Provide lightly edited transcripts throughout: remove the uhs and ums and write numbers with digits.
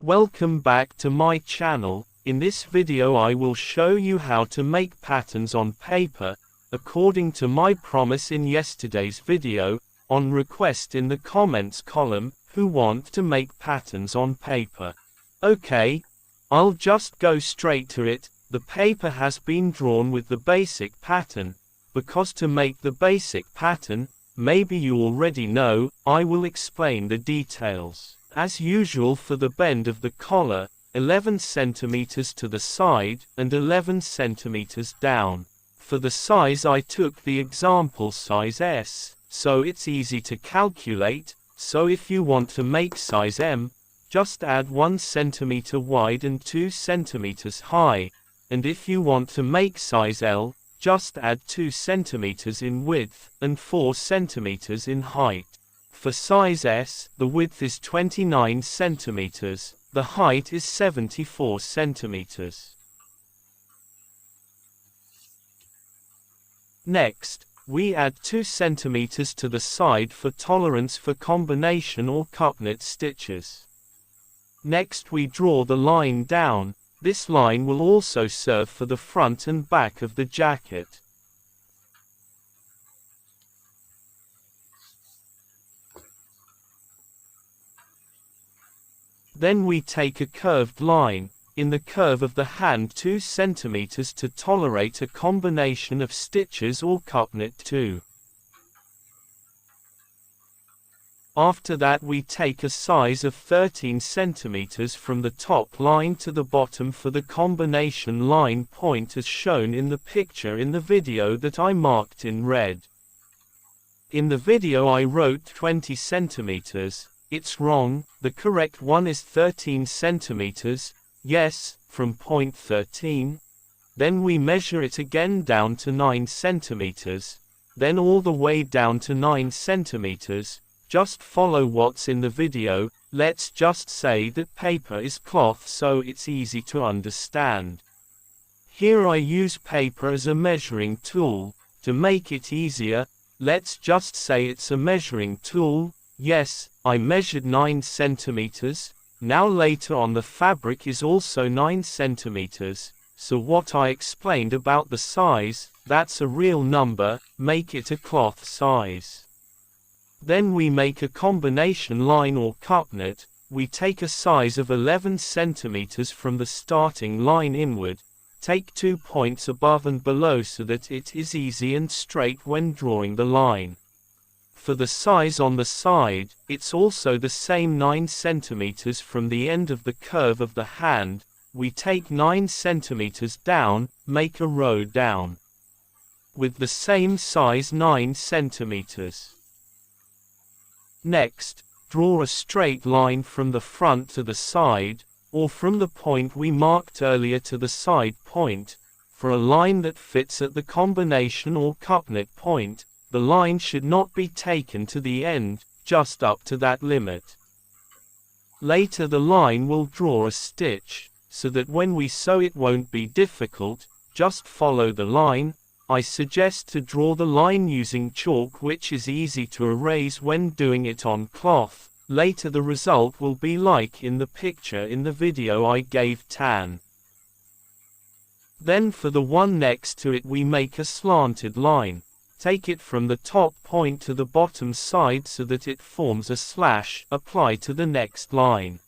Welcome back to my channel. In this video I will show you how to make patterns on paper, according to my promise in yesterday's video, on request in the comments column, who want to make patterns on paper. Okay, I'll just go straight to it. The paper has been drawn with the basic pattern, because to make the basic pattern, maybe you already know, I will explain the details. As usual for the bend of the collar, 11 cm to the side, and 11 cm down. For the size I took the example size S, so it's easy to calculate, so if you want to make size M, just add 1 cm wide and 2 cm high, and if you want to make size L, just add 2 cm in width, and 4 cm in height. For size S, the width is 29 cm, the height is 74 cm. Next, we add 2 cm to the side for tolerance for combination or couplet stitches. Next we draw the line down. This line will also serve for the front and back of the jacket. Then we take a curved line, in the curve of the hand 2 cm to tolerate a combination of stitches or couplet 2. After that we take a size of 13 cm from the top line to the bottom for the combination line point as shown in the picture in the video that I marked in red. In the video I wrote 20 cm. It's wrong, the correct one is 13 cm, yes, from point 13. Then we measure it again down to 9 cm, then all the way down to 9 cm, just follow what's in the video. Let's just say that paper is cloth so it's easy to understand. Here I use paper as a measuring tool. To make it easier, let's just say it's a measuring tool. Yes, I measured 9 cm, now later on the fabric is also 9 cm, so what I explained about the size, that's a real number, make it a cloth size. Then we make a combination line or couplet. We take a size of 11 cm from the starting line inward, take 2 points above and below so that it is easy and straight when drawing the line. For the size on the side, it's also the same 9 cm from the end of the curve of the hand. We take 9 cm down, make a row down. With the same size 9 cm. Next, draw a straight line from the front to the side, or from the point we marked earlier to the side point. For a line that fits at the combination or couplet point, the line should not be taken to the end, just up to that limit. Later the line will draw a stitch, so that when we sew it won't be difficult, just follow the line. I suggest to draw the line using chalk, which is easy to erase when doing it on cloth. Later the result will be like in the picture in the video I gave tan. Then for the one next to it we make a slanted line. Take it from the top point to the bottom side so that it forms a slash, apply to the next line.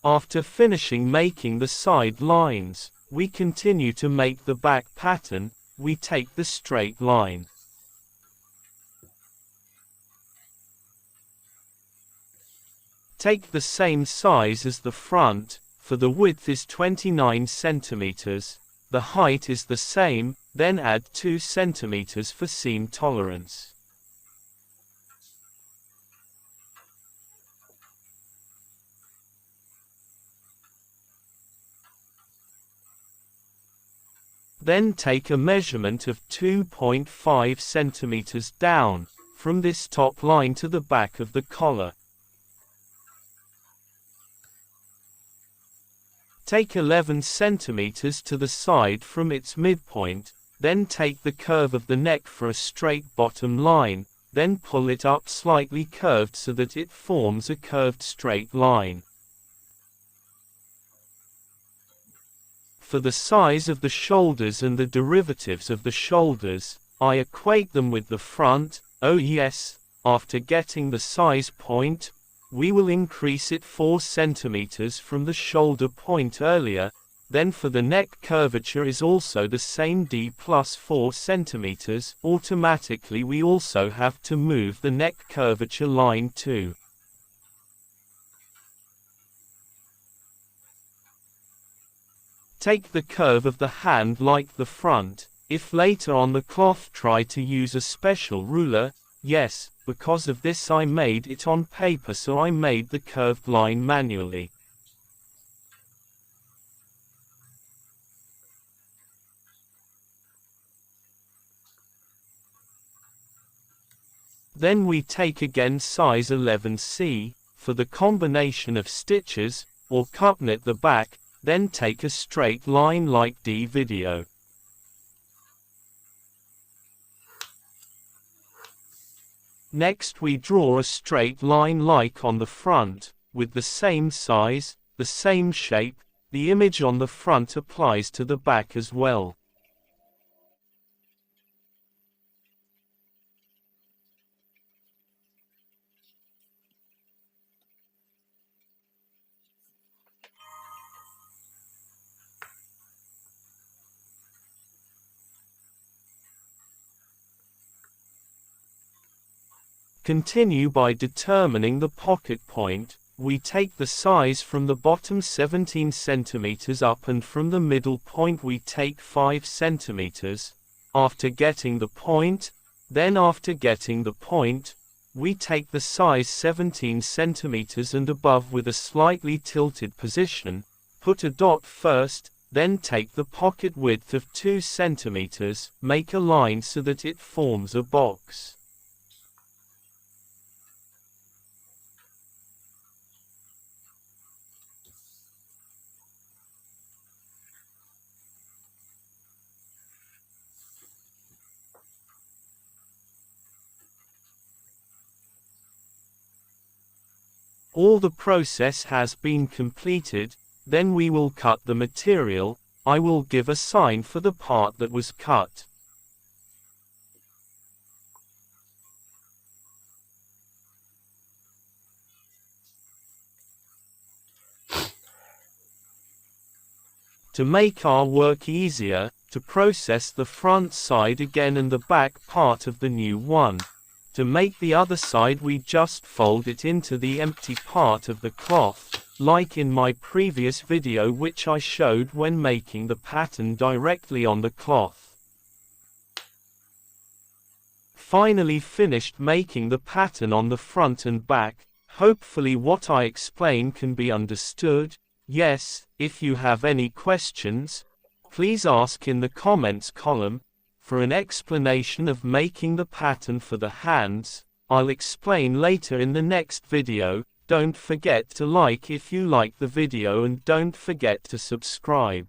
After finishing making the side lines, we continue to make the back pattern. We take the straight line. Take the same size as the front, for the width is 29 cm, the height is the same, then add 2 cm for seam tolerance. Then take a measurement of 2.5 centimeters down, from this top line to the back of the collar. Take 11 centimeters to the side from its midpoint, then take the curve of the neck for a straight bottom line, then pull it up slightly curved so that it forms a curved straight line. For the size of the shoulders and the derivatives of the shoulders, I equate them with the front. Oh yes, after getting the size point, we will increase it 4 centimeters from the shoulder point earlier, then for the neck curvature is also the same d plus 4 centimeters, automatically we also have to move the neck curvature line too. Take the curve of the hand like the front. If later on the cloth try to use a special ruler, yes, because of this I made it on paper, so I made the curved line manually. Then we take again size 11C, for the combination of stitches, or cutting at the back, then take a straight line like the video. Next we draw a straight line like on the front, with the same size, the same shape. The image on the front applies to the back as well. Continue by determining the pocket point. We take the size from the bottom 17 centimeters up, and from the middle point we take 5 centimeters. After getting the point, we take the size 17 centimeters and above with a slightly tilted position, put a dot first, then take the pocket width of 2 centimeters, make a line so that it forms a box. All the process has been completed, then we will cut the material. I will give a sign for the part that was cut. To make our work easier, to process the front side again and the back part of the new one. To make the other side we just fold it into the empty part of the cloth, like in my previous video which I showed when making the pattern directly on the cloth. Finally finished making the pattern on the front and back. Hopefully what I explain can be understood. Yes, if you have any questions, please ask in the comments column. For an explanation of making the pattern for the hands, I'll explain later in the next video. Don't forget to like if you like the video and don't forget to subscribe.